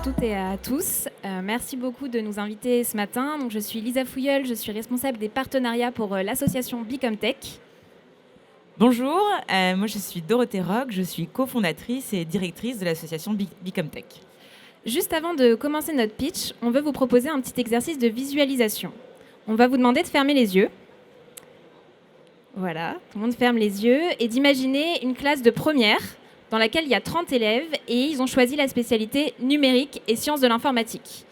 toutes et à tous. Merci beaucoup de nous inviter ce matin. Donc, je suis Lisa Fouilleul, je suis responsable des partenariats pour l'association Bicomtech. Bonjour, moi je suis Dorothée Roch, je suis cofondatrice et directrice de l'association Bicomtech. Juste avant de commencer notre pitch, on veut vous proposer un petit exercice de visualisation. On va vous demander de fermer les yeux. Voilà, tout le monde ferme les yeux et d'imaginer une classe de première dans laquelle il y a 30 élèves et ils ont choisi la spécialité numérique et sciences de l'informatique.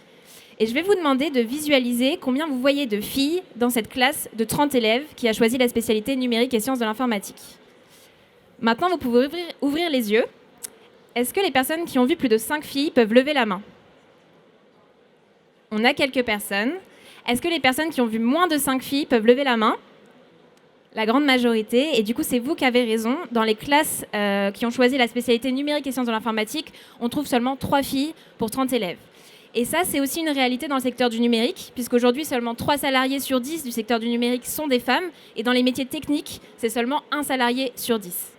Et je vais vous demander de visualiser combien vous voyez de filles dans cette classe de 30 élèves qui a choisi la spécialité numérique et sciences de l'informatique. Maintenant, vous pouvez ouvrir les yeux. Est-ce que les personnes qui ont vu plus de 5 filles peuvent lever la main? On a quelques personnes. Est-ce que les personnes qui ont vu moins de 5 filles peuvent lever la main? La grande majorité. Et du coup, c'est vous qui avez raison. Dans les classes qui ont choisi la spécialité numérique et sciences de l'informatique, on trouve seulement 3 filles pour 30 élèves. Et ça, c'est aussi une réalité dans le secteur du numérique, puisqu'aujourd'hui, seulement 3 salariés sur 10 du secteur du numérique sont des femmes. Et dans les métiers techniques, c'est seulement 1 salarié sur 10.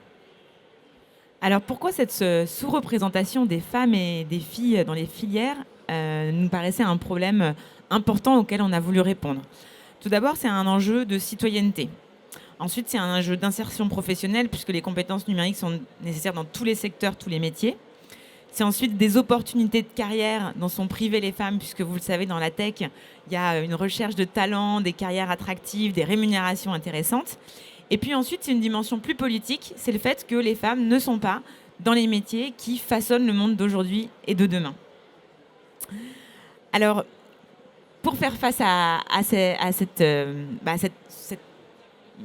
Alors pourquoi cette sous-représentation des femmes et des filles dans les filières nous paraissait un problème important auquel on a voulu répondre? Tout d'abord, c'est un enjeu de citoyenneté. Ensuite, c'est un enjeu d'insertion professionnelle, puisque les compétences numériques sont nécessaires dans tous les secteurs, tous les métiers. C'est ensuite des opportunités de carrière dont sont privées les femmes, puisque vous le savez, dans la tech, il y a une recherche de talents, des carrières attractives, des rémunérations intéressantes. Et puis ensuite, c'est une dimension plus politique, c'est le fait que les femmes ne sont pas dans les métiers qui façonnent le monde d'aujourd'hui et de demain. Alors, pour faire face à cette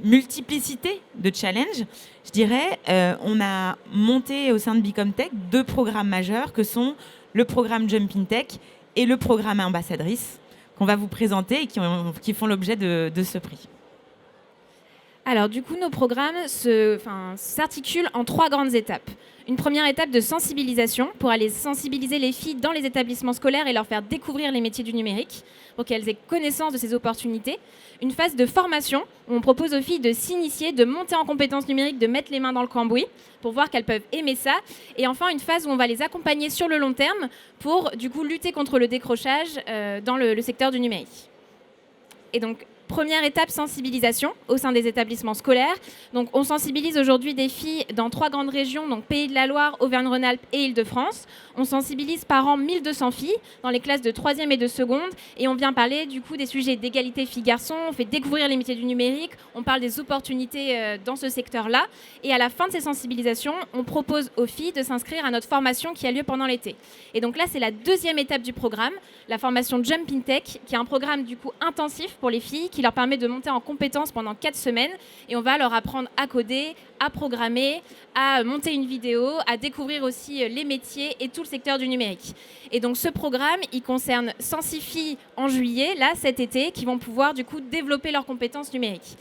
multiplicité de challenges, je dirais, on a monté au sein de Bicomtech 2 programmes majeurs que sont le programme Jumping Tech et le programme Ambassadrice qu'on va vous présenter et qui font l'objet de ce prix. Alors du coup, nos programmes s'articulent en 3 grandes étapes. Une première étape de sensibilisation pour aller sensibiliser les filles dans les établissements scolaires et leur faire découvrir les métiers du numérique pour qu'elles aient connaissance de ces opportunités. Une phase de formation où on propose aux filles de s'initier, de monter en compétences numériques, de mettre les mains dans le cambouis pour voir qu'elles peuvent aimer ça. Et enfin, une phase où on va les accompagner sur le long terme pour du coup lutter contre le décrochage dans le secteur du numérique. Et donc, première étape, sensibilisation au sein des établissements scolaires. Donc, on sensibilise aujourd'hui des filles dans 3 grandes régions, donc Pays de la Loire, Auvergne-Rhône-Alpes et Île-de-France. On sensibilise par an 1200 filles dans les classes de 3e et de 2e. Et on vient parler du coup des sujets d'égalité filles-garçons. On fait découvrir les métiers du numérique. On parle des opportunités dans ce secteur-là. Et à la fin de ces sensibilisations, on propose aux filles de s'inscrire à notre formation qui a lieu pendant l'été. Et donc là, c'est la 2e étape du programme, la formation Jumping Tech, qui est un programme du coup intensif pour les filles qui leur permet de monter en compétences pendant 4 semaines. Et on va leur apprendre à coder, à programmer, à monter une vidéo, à découvrir aussi les métiers et tout le secteur du numérique. Et donc ce programme, il concerne 106 filles en juillet, là, cet été, qui vont pouvoir du coup développer leurs compétences numériques.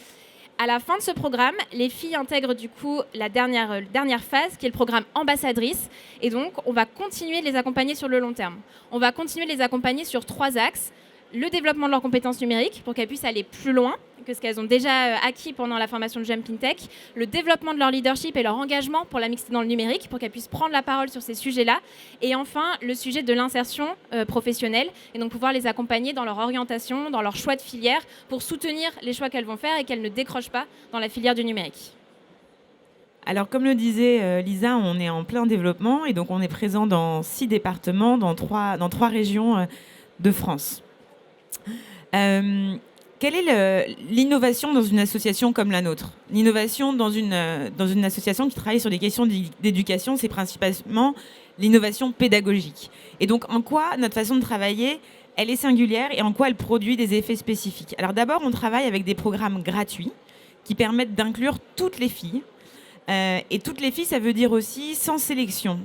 À la fin de ce programme, les filles intègrent du coup la dernière phase, qui est le programme Ambassadrice. Et donc, on va continuer de les accompagner sur le long terme. On va continuer de les accompagner sur 3 axes. Le développement de leurs compétences numériques pour qu'elles puissent aller plus loin que ce qu'elles ont déjà acquis pendant la formation de Jumping Tech, le développement de leur leadership et leur engagement pour la mixité dans le numérique, pour qu'elles puissent prendre la parole sur ces sujets-là, et enfin le sujet de l'insertion professionnelle, et donc pouvoir les accompagner dans leur orientation, dans leur choix de filière, pour soutenir les choix qu'elles vont faire et qu'elles ne décrochent pas dans la filière du numérique. Alors, comme le disait Lisa, on est en plein développement et donc on est présent dans 6 départements, dans 3 régions de France. Quelle est l'innovation dans une association comme la nôtre? L'innovation dans une association qui travaille sur des questions d'éducation, c'est principalement l'innovation pédagogique. Et donc, en quoi notre façon de travailler, elle est singulière et en quoi elle produit des effets spécifiques? Alors d'abord, on travaille avec des programmes gratuits qui permettent d'inclure toutes les filles. Et toutes les filles, ça veut dire aussi sans sélection.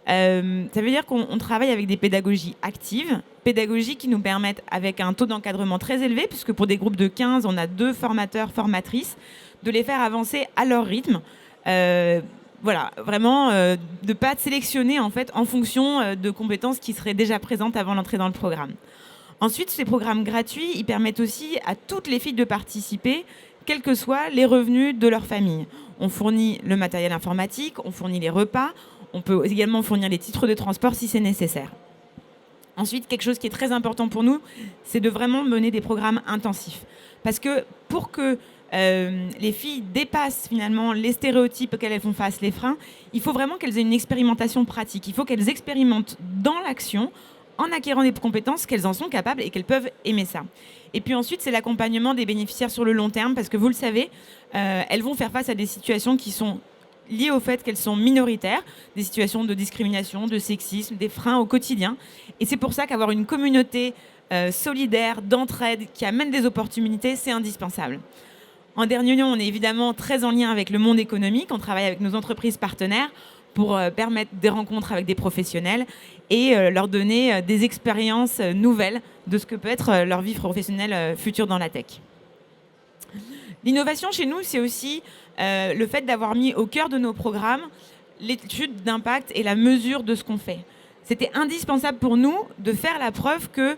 Ça veut dire qu'on travaille avec des pédagogies actives, pédagogies qui nous permettent, avec un taux d'encadrement très élevé, puisque pour des groupes de 15, on a 2 formateurs, formatrices, de les faire avancer à leur rythme. Voilà, vraiment de ne pas sélectionner en fait en fonction de compétences qui seraient déjà présentes avant l'entrée dans le programme. Ensuite, ces programmes gratuits, ils permettent aussi à toutes les filles de participer, quels que soient les revenus de leur famille. On fournit le matériel informatique, on fournit les repas, on peut également fournir les titres de transport si c'est nécessaire. Ensuite, quelque chose qui est très important pour nous, c'est de vraiment mener des programmes intensifs. Parce que pour que les filles dépassent finalement les stéréotypes auxquels elles font face, les freins, il faut vraiment qu'elles aient une expérimentation pratique. Il faut qu'elles expérimentent dans l'action, en acquérant des compétences qu'elles en sont capables et qu'elles peuvent aimer ça. Et puis ensuite, c'est l'accompagnement des bénéficiaires sur le long terme, parce que vous le savez, elles vont faire face à des situations qui sont liées au fait qu'elles sont minoritaires, des situations de discrimination, de sexisme, des freins au quotidien. Et c'est pour ça qu'avoir une communauté solidaire, d'entraide, qui amène des opportunités, c'est indispensable. En dernier lieu, on est évidemment très en lien avec le monde économique. On travaille avec nos entreprises partenaires pour permettre des rencontres avec des professionnels et leur donner des expériences nouvelles de ce que peut être leur vie professionnelle future dans la tech. L'innovation chez nous, c'est aussi le fait d'avoir mis au cœur de nos programmes l'étude d'impact et la mesure de ce qu'on fait. C'était indispensable pour nous de faire la preuve que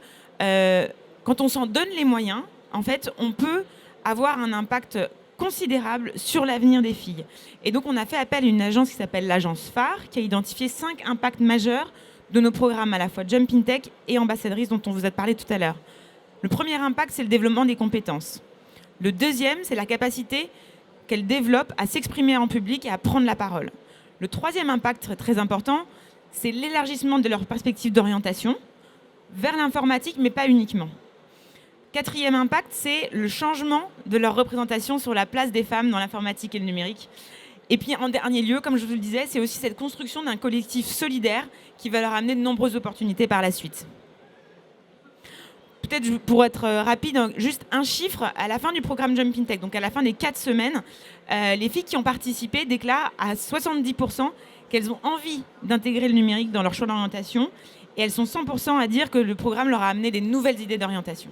quand on s'en donne les moyens, en fait, on peut avoir un impact considérable sur l'avenir des filles. Et donc, on a fait appel à une agence qui s'appelle l'agence phare, qui a identifié 5 impacts majeurs de nos programmes, à la fois Jumping Tech et Ambassadrice, dont on vous a parlé tout à l'heure. Le premier impact, c'est le développement des compétences. Le deuxième, c'est la capacité qu'elles développent à s'exprimer en public et à prendre la parole. Le troisième impact très important, c'est l'élargissement de leur perspective d'orientation vers l'informatique, mais pas uniquement. Quatrième impact, c'est le changement de leur représentation sur la place des femmes dans l'informatique et le numérique. Et puis, en dernier lieu, comme je vous le disais, c'est aussi cette construction d'un collectif solidaire qui va leur amener de nombreuses opportunités par la suite. Peut-être pour être rapide, juste un chiffre, à la fin du programme Jumping Tech, donc à la fin des 4 semaines, les filles qui ont participé déclarent à 70% qu'elles ont envie d'intégrer le numérique dans leur choix d'orientation, et elles sont 100% à dire que le programme leur a amené des nouvelles idées d'orientation.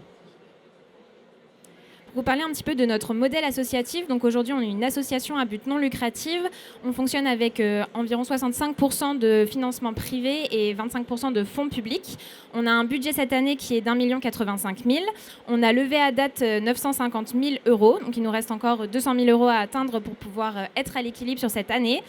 Pour vous parler un petit peu de notre modèle associatif, donc aujourd'hui on est une association à but non lucratif. On fonctionne avec environ 65% de financement privé et 25% de fonds publics. On a un budget cette année qui est d'1,85 million. On a levé à date 950 000 euros, donc il nous reste encore 200 000 euros à atteindre pour pouvoir être à l'équilibre sur cette année.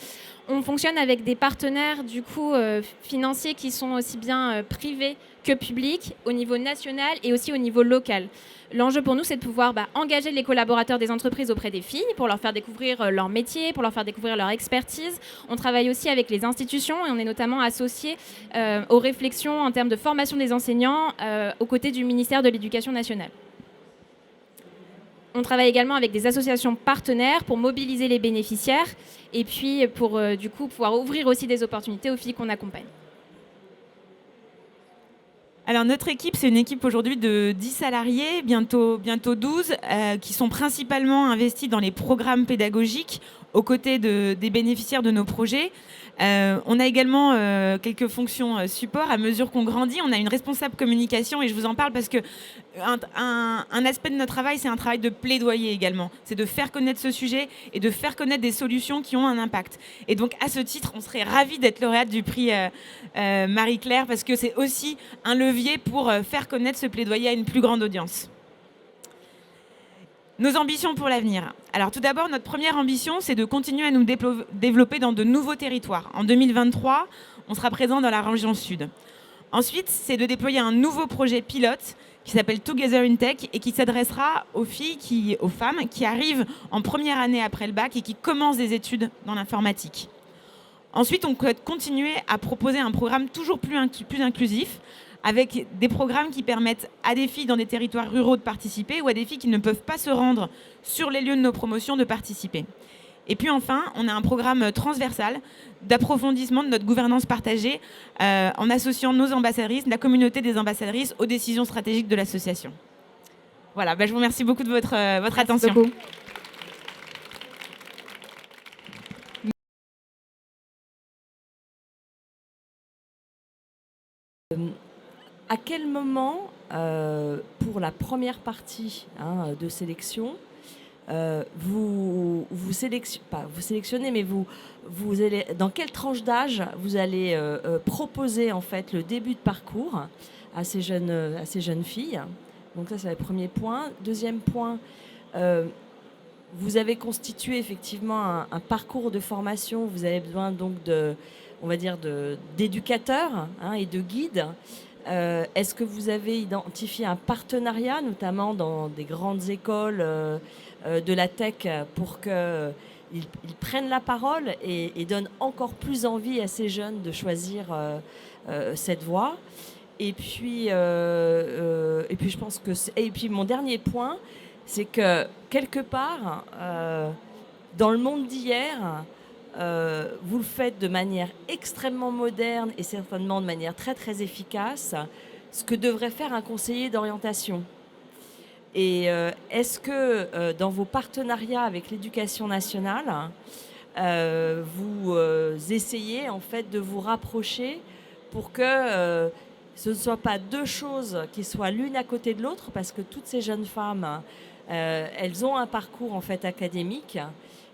On fonctionne avec des partenaires du coup financiers qui sont aussi bien privés que publics au niveau national et aussi au niveau local. L'enjeu pour nous, c'est de pouvoir engager les collaborateurs des entreprises auprès des filles pour leur faire découvrir leur métier, pour leur faire découvrir leur expertise. On travaille aussi avec les institutions et on est notamment associé aux réflexions en termes de formation des enseignants aux côtés du ministère de l'Éducation nationale. On travaille également avec des associations partenaires pour mobiliser les bénéficiaires et puis pour du coup pouvoir ouvrir aussi des opportunités aux filles qu'on accompagne. Alors notre équipe, c'est une équipe aujourd'hui de 10 salariés, bientôt 12, qui sont principalement investis dans les programmes pédagogiques aux côtés des bénéficiaires de nos projets. On a également quelques fonctions support. À mesure qu'on grandit, on a une responsable communication et je vous en parle parce que un aspect de notre travail, c'est un travail de plaidoyer également. C'est de faire connaître ce sujet et de faire connaître des solutions qui ont un impact. Et donc à ce titre, on serait ravis d'être lauréate du prix Marie-Claire parce que c'est aussi un levier pour faire connaître ce plaidoyer à une plus grande audience. Nos ambitions pour l'avenir. Alors tout d'abord, notre première ambition, c'est de continuer à nous développer dans de nouveaux territoires. En 2023, on sera présent dans la région Sud. Ensuite, c'est de déployer un nouveau projet pilote qui s'appelle Together in Tech et qui s'adressera aux filles, aux femmes qui arrivent en première année après le bac et qui commencent des études dans l'informatique. Ensuite, on peut continuer à proposer un programme toujours plus inclusif avec des programmes qui permettent à des filles dans des territoires ruraux de participer ou à des filles qui ne peuvent pas se rendre sur les lieux de nos promotions de participer. Et puis enfin, on a un programme transversal d'approfondissement de notre gouvernance partagée en associant nos ambassadrices, la communauté des ambassadrices aux décisions stratégiques de l'association. Voilà, je vous remercie beaucoup de votre attention. Beaucoup. À quel moment, pour la première partie de sélection, vous sélectionnez, mais vous allez, dans quelle tranche d'âge vous allez proposer en fait le début de parcours à ces jeunes filles? Donc ça, c'est le premier point. Deuxième point, vous avez constitué effectivement un parcours de formation. Vous avez besoin donc d'éducateurs et de guides. Est-ce que vous avez identifié un partenariat, notamment dans des grandes écoles de la tech, pour qu'ils prennent la parole et donnent encore plus envie à ces jeunes de choisir cette voie? Et puis je pense que et puis mon dernier point, c'est que quelque part, dans le monde d'hier, vous le faites de manière extrêmement moderne et certainement de manière très très efficace, ce que devrait faire un conseiller d'orientation. Et est-ce que dans vos partenariats avec l'éducation nationale, vous essayez en fait de vous rapprocher pour que ce ne soit pas deux choses qui soient l'une à côté de l'autre, parce que toutes ces jeunes femmes, elles ont un parcours en fait académique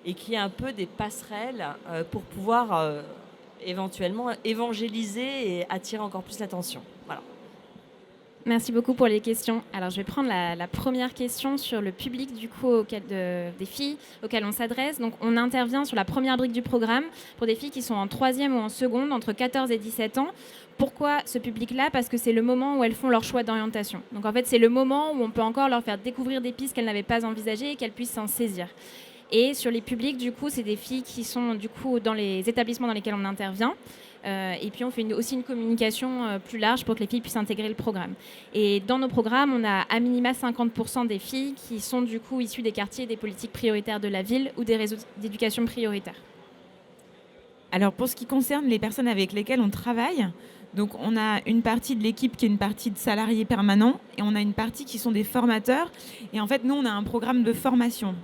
et qui est un peu des passerelles pour pouvoir éventuellement évangéliser et attirer encore plus l'attention. Voilà. Merci beaucoup pour les questions. Alors, je vais prendre la première question sur le public du coup des filles auxquelles on s'adresse. Donc, on intervient sur la première brique du programme pour des filles qui sont en 3e ou en seconde, entre 14 et 17 ans. Pourquoi ce public-là? Parce que c'est le moment où elles font leur choix d'orientation. Donc, en fait, c'est le moment où on peut encore leur faire découvrir des pistes qu'elles n'avaient pas envisagées et qu'elles puissent s'en saisir. Et sur les publics, du coup, c'est des filles qui sont du coup dans les établissements dans lesquels on intervient. Et puis on fait aussi une communication plus large pour que les filles puissent intégrer le programme. Et dans nos programmes, on a à minima 50% des filles qui sont du coup issues des quartiers et des politiques prioritaires de la ville ou des réseaux d'éducation prioritaires. Alors pour ce qui concerne les personnes avec lesquelles on travaille, donc on a une partie de l'équipe qui est une partie de salariés permanents et on a une partie qui sont des formateurs. Et en fait, nous, on a un programme de formation.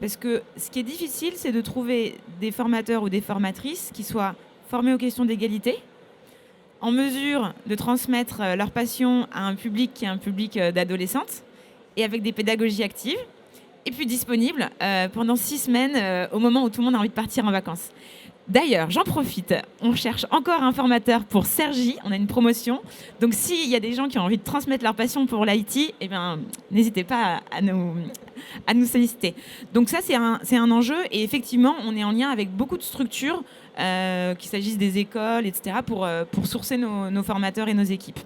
Parce que ce qui est difficile, c'est de trouver des formateurs ou des formatrices qui soient formés aux questions d'égalité, en mesure de transmettre leur passion à un public qui est un public d'adolescentes, et avec des pédagogies actives, et puis disponibles pendant 6 semaines au moment où tout le monde a envie de partir en vacances. D'ailleurs, j'en profite, on cherche encore un formateur pour Cergy, on a une promotion. Donc s'il y a des gens qui ont envie de transmettre leur passion pour l'IT, eh bien, n'hésitez pas à nous solliciter. Donc ça, c'est un enjeu. Et effectivement, on est en lien avec beaucoup de structures, qu'il s'agisse des écoles, etc., pour sourcer nos formateurs et nos équipes.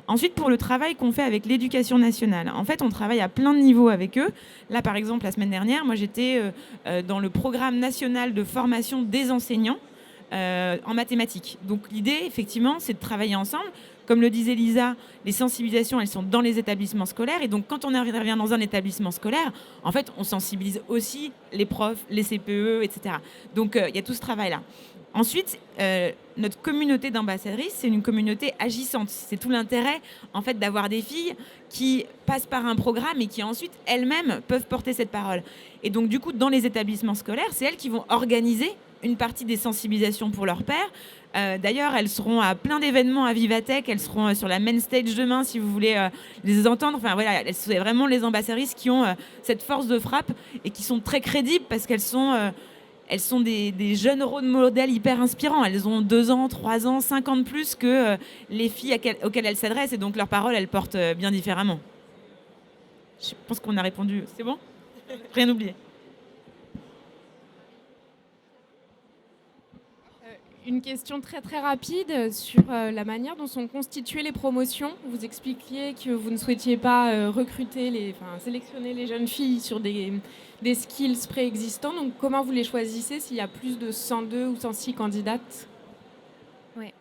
Ensuite, pour le travail qu'on fait avec l'éducation nationale, en fait, on travaille à plein de niveaux avec eux. Là, par exemple, la semaine dernière, moi, j'étais dans le programme national de formation des enseignants en mathématiques. Donc, l'idée, effectivement, c'est de travailler ensemble. Comme le disait Lisa, les sensibilisations, elles sont dans les établissements scolaires. Et donc, quand on intervient dans un établissement scolaire, en fait, on sensibilise aussi les profs, les CPE, etc. Donc, il y a tout ce travail-là. Ensuite, notre communauté d'ambassadrices, c'est une communauté agissante. C'est tout l'intérêt, en fait, d'avoir des filles qui passent par un programme et qui ensuite, elles-mêmes, peuvent porter cette parole. Et donc, du coup, dans les établissements scolaires, c'est elles qui vont organiser une partie des sensibilisations pour leurs pairs. D'ailleurs, elles seront à plein d'événements à Vivatech. Elles seront sur la main stage demain, si vous voulez les entendre. Enfin, voilà, elles sont vraiment les ambassadrices qui ont cette force de frappe et qui sont très crédibles parce qu'elles sont... elles sont des jeunes rôles modèles hyper inspirants. Elles ont 2 ans, 3 ans, 5 ans de plus que les filles auxquelles elles s'adressent. Et donc, leurs paroles, elles portent bien différemment. Je pense qu'on a répondu. C'est bon? Rien oublié. Une question très très rapide sur la manière dont sont constituées les promotions. Vous expliquiez que vous ne souhaitiez pas sélectionner les jeunes filles sur des skills préexistants. Donc comment vous les choisissez s'il y a plus de 102 ou 106 candidates? Oui.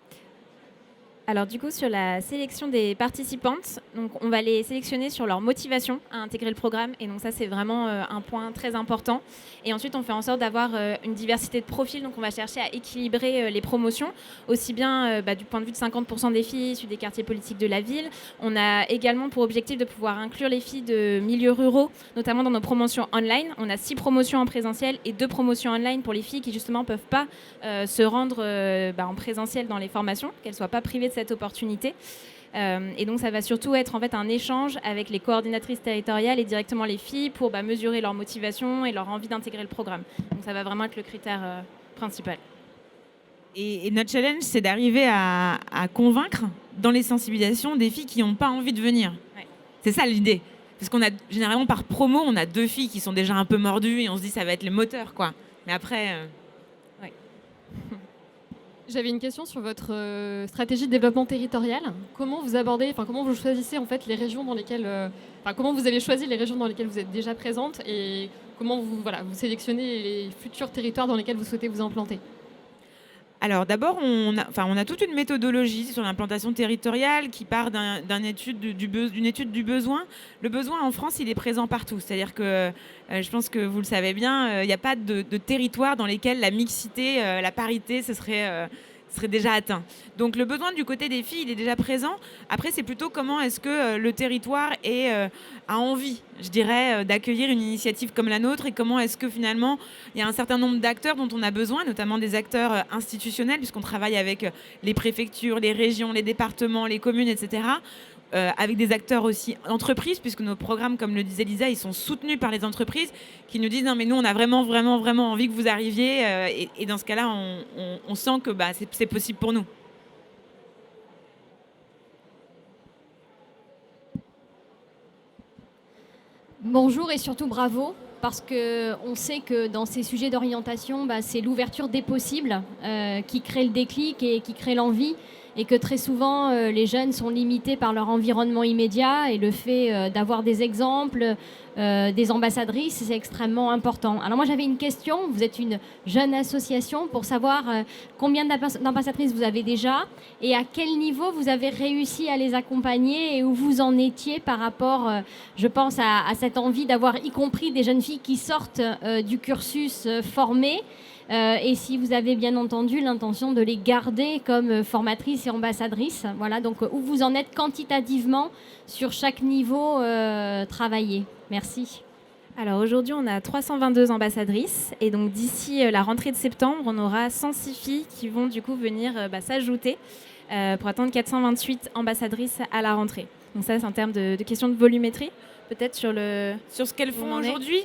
Alors du coup, sur la sélection des participantes, donc on va les sélectionner sur leur motivation à intégrer le programme. Et donc ça, c'est vraiment un point très important. Et ensuite, on fait en sorte d'avoir une diversité de profils. Donc on va chercher à équilibrer les promotions, aussi bien du point de vue de 50% des filles issues des quartiers politiques de la ville. On a également pour objectif de pouvoir inclure les filles de milieux ruraux, notamment dans nos promotions online. On a 6 promotions en présentiel et 2 promotions online pour les filles qui justement ne peuvent pas se rendre en présentiel dans les formations, qu'elles ne soient pas privées de cette opportunité. Et donc ça va surtout être en fait un échange avec les coordinatrices territoriales et directement les filles pour mesurer leur motivation et leur envie d'intégrer le programme. Donc ça va vraiment être le critère principal. Et notre challenge, c'est d'arriver à convaincre dans les sensibilisations des filles qui n'ont pas envie de venir. Ouais. C'est ça l'idée. Parce qu'on a généralement par promo, on a 2 filles qui sont déjà un peu mordues et on se dit ça va être les moteurs, quoi. Mais après... J'avais une question sur votre stratégie de développement territorial. Comment vous abordez, comment vous choisissez en fait les régions dans lesquelles, comment vous avez choisi les régions dans lesquelles vous êtes déjà présente et comment vous sélectionnez les futurs territoires dans lesquels vous souhaitez vous implanter? Alors d'abord, on a toute une méthodologie sur l'implantation territoriale qui part d'une étude du besoin. Le besoin en France, il est présent partout. C'est-à-dire que, je pense que vous le savez bien, il n'y a pas de territoire dans lesquels la mixité, la parité, serait déjà atteint. Donc le besoin du côté des filles, il est déjà présent. Après, c'est plutôt comment est-ce que le territoire a envie, je dirais, d'accueillir une initiative comme la nôtre et comment est-ce que finalement, il y a un certain nombre d'acteurs dont on a besoin, notamment des acteurs institutionnels, puisqu'on travaille avec les préfectures, les régions, les départements, les communes, etc., avec des acteurs aussi entreprises, puisque nos programmes, comme le disait Lisa, ils sont soutenus par les entreprises qui nous disent non mais nous on a vraiment envie que vous arriviez et dans ce cas-là on sent que c'est possible pour nous. Bonjour et surtout bravo, parce qu'on sait que dans ces sujets d'orientation, c'est l'ouverture des possibles qui crée le déclic et qui crée l'envie, et que très souvent les jeunes sont limités par leur environnement immédiat, et le fait d'avoir des exemples, des ambassadrices, c'est extrêmement important. Alors moi j'avais une question, vous êtes une jeune association, pour savoir combien d'ambassadrices vous avez déjà et à quel niveau vous avez réussi à les accompagner et où vous en étiez par rapport, je pense, à cette envie d'avoir y compris des jeunes filles qui sortent du cursus formé. Et si vous avez bien entendu l'intention de les garder comme formatrices et ambassadrices. Voilà, donc où vous en êtes quantitativement sur chaque niveau travaillé. Merci. Alors aujourd'hui, on a 322 ambassadrices et donc d'ici la rentrée de septembre, on aura 106 filles qui vont du coup venir s'ajouter pour atteindre 428 ambassadrices à la rentrée. Donc ça, c'est en termes de questions de volumétrie. Peut-être sur ce qu'elles font aujourd'hui.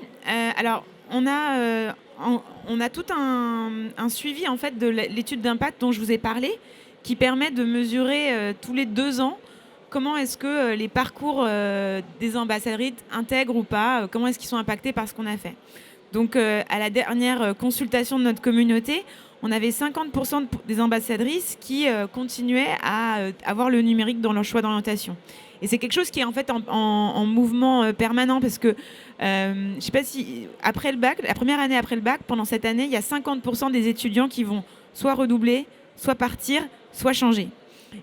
Alors, on a tout un suivi en fait de l'étude d'impact dont je vous ai parlé, qui permet de mesurer tous les 2 ans comment est-ce que les parcours des ambassadrices intègrent ou pas, comment est-ce qu'ils sont impactés par ce qu'on a fait. Donc à la dernière consultation de notre communauté, on avait 50% des ambassadrices qui continuaient à avoir le numérique dans leur choix d'orientation. Et c'est quelque chose qui est en fait en mouvement permanent, parce que je ne sais pas si après le bac, la première année après le bac, pendant cette année, il y a 50% des étudiants qui vont soit redoubler, soit partir, soit changer.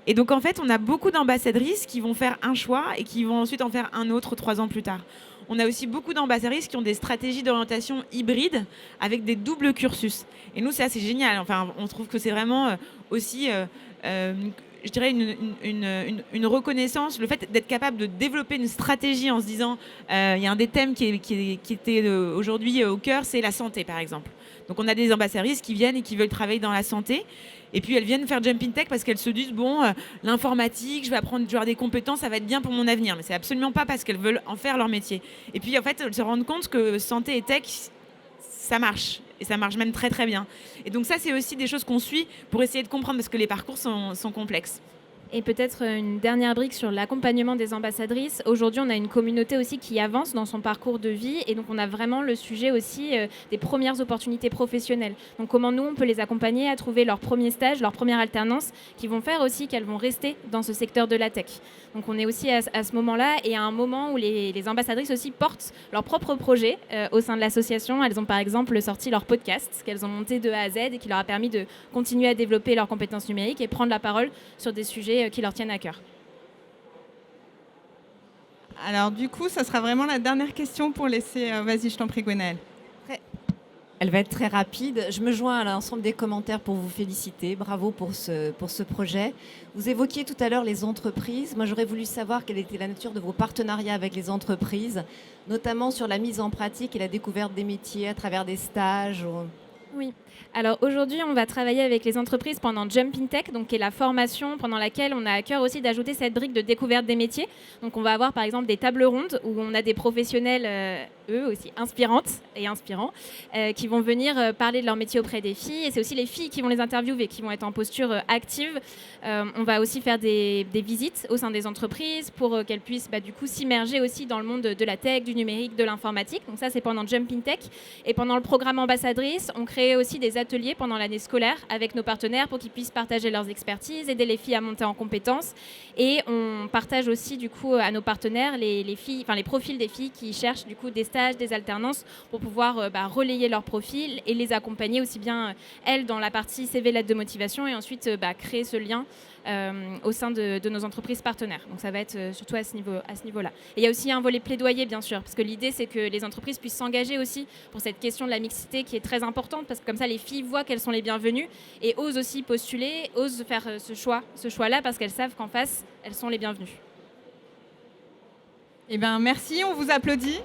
Et donc en fait, on a beaucoup d'ambassadrices qui vont faire un choix et qui vont ensuite en faire un autre 3 ans plus tard. On a aussi beaucoup d'ambassadrices qui ont des stratégies d'orientation hybrides avec des doubles cursus. Et nous, ça, c'est génial. Enfin, on trouve que c'est vraiment aussi, je dirais, une reconnaissance, le fait d'être capable de développer une stratégie en se disant, il y a un des thèmes qui était aujourd'hui au cœur, c'est la santé, par exemple. Donc on a des ambassadrices qui viennent et qui veulent travailler dans la santé. Et puis elles viennent faire Jumping Tech parce qu'elles se disent, l'informatique, je vais apprendre genre des compétences, ça va être bien pour mon avenir. Mais c'est absolument pas parce qu'elles veulent en faire leur métier. Et puis en fait, elles se rendent compte que santé et tech, ça marche. Et ça marche même très très bien. Et donc ça, c'est aussi des choses qu'on suit pour essayer de comprendre, parce que les parcours sont complexes. Et peut-être une dernière brique sur l'accompagnement des ambassadrices. Aujourd'hui, on a une communauté aussi qui avance dans son parcours de vie. Et donc, on a vraiment le sujet aussi des premières opportunités professionnelles. Donc, comment nous, on peut les accompagner à trouver leur premier stage, leur première alternance, qui vont faire aussi qu'elles vont rester dans ce secteur de la tech. Donc, on est aussi à ce moment-là, et à un moment où les ambassadrices aussi portent leurs propres projets au sein de l'association. Elles ont par exemple sorti leur podcast qu'elles ont monté de A à Z et qui leur a permis de continuer à développer leurs compétences numériques et prendre la parole sur des sujets qui leur tiennent à cœur. Alors du coup, ça sera vraiment la dernière question pour laisser... Vas-y, je t'en prie, Gwenaëlle. Elle va être très rapide. Je me joins à l'ensemble des commentaires pour vous féliciter. Bravo pour ce projet. Vous évoquiez tout à l'heure les entreprises. Moi, j'aurais voulu savoir quelle était la nature de vos partenariats avec les entreprises, notamment sur la mise en pratique et la découverte des métiers à travers des stages. Oui. Alors aujourd'hui, on va travailler avec les entreprises pendant Jumping Tech, donc qui est la formation pendant laquelle on a à cœur aussi d'ajouter cette brique de découverte des métiers. Donc on va avoir par exemple des tables rondes où on a des professionnels, eux aussi inspirantes et inspirants, qui vont venir parler de leur métier auprès des filles. Et c'est aussi les filles qui vont les interviewer, qui vont être en posture active. On va aussi faire des visites au sein des entreprises pour qu'elles puissent du coup s'immerger aussi dans le monde de la tech, du numérique, de l'informatique. Donc ça, c'est pendant Jumping Tech. Et pendant le programme ambassadrice, on crée créer aussi des ateliers pendant l'année scolaire avec nos partenaires pour qu'ils puissent partager leurs expertises, aider les filles à monter en compétences. Et on partage aussi du coup à nos partenaires les profils des filles qui cherchent du coup des stages, des alternances pour pouvoir relayer leurs profils et les accompagner aussi bien elles dans la partie CV lettre de motivation et ensuite créer ce lien au sein de nos entreprises partenaires. Donc ça va être surtout à ce niveau-là. Et il y a aussi un volet plaidoyer, bien sûr, parce que l'idée, c'est que les entreprises puissent s'engager aussi pour cette question de la mixité qui est très importante, parce que comme ça, les filles voient qu'elles sont les bienvenues et osent aussi postuler, osent faire ce choix-là, parce qu'elles savent qu'en face, elles sont les bienvenues. Eh bien, merci, on vous applaudit.